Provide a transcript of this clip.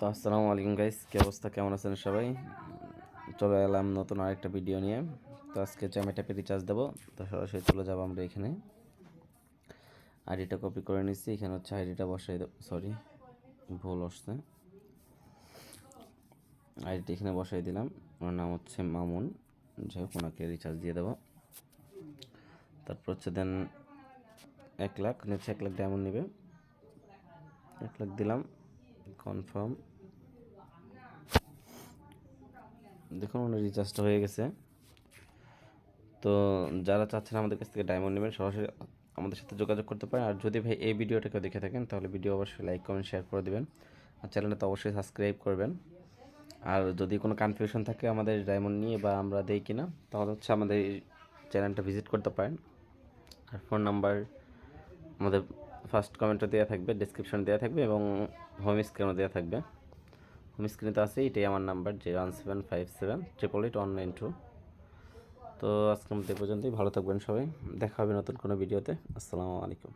তো আসসালামু আলাইকুম গাইস, কি অবস্থা, কেমন আছেন সবাই? চলে এলাম নতুন আরেকটা ভিডিও নিয়ে। তো আজকে হচ্ছে আমি একটা রিচার্জ দেবো। তো সরাসরি চলে যাবো আমরা এখানে। আইডিটা কপি করে নিচ্ছি, এখানে হচ্ছে আইডিটা বসাই দেবো। সরি, ভুল আসছে। আইডিটা এখানে বসাই দিলাম। ওনার নাম হচ্ছে মামুন। যাই হোক, ওনাকে রিচার্জ দিয়ে দেবো। তারপর হচ্ছে দেন 1 লাখ নিচ্ছে, 1 লাখ ডায়মন্ড নেবে। 1 লাখ দিলাম, কনফার্ম। দেখুন ওনার রিচার্জটা হয়ে গেছে। তো যারা চাচ্ছেন আমাদের কাছ থেকে ডায়মন্ড নেবেন, সরাসরি আমাদের সাথে যোগাযোগ করতে পারেন। আর যদি ভাই এই ভিডিওটা কেউ দেখে থাকেন, তাহলে ভিডিও অবশ্যই লাইক কমেন্ট শেয়ার করে দেবেন। আর চ্যানেলটা তো অবশ্যই সাবস্ক্রাইব করবেন। আর যদি কোনো কনফিউশন থাকে আমাদের ডায়মন্ড নিয়ে বা আমরা দেই কিনা, তাহলে হচ্ছে আমাদের চ্যানেলটা ভিজিট করতে পারেন। আর ফোন নাম্বার আমাদের ফার্স্ট কমেন্টে দেওয়া থাকবে, ডিসক্রিপশনে দেওয়া থাকবে এবং হোম স্ক্রিনও দেওয়া থাকবে। হোম স্ক্রিনে তো আছে, এটাই আমার নাম্বার 01757881992। তো আজকের মধ্যে পর্যন্তই। ভালো থাকবেন সবাই, দেখা হবে নতুন কোনো ভিডিওতে। আসসালামু আলাইকুম।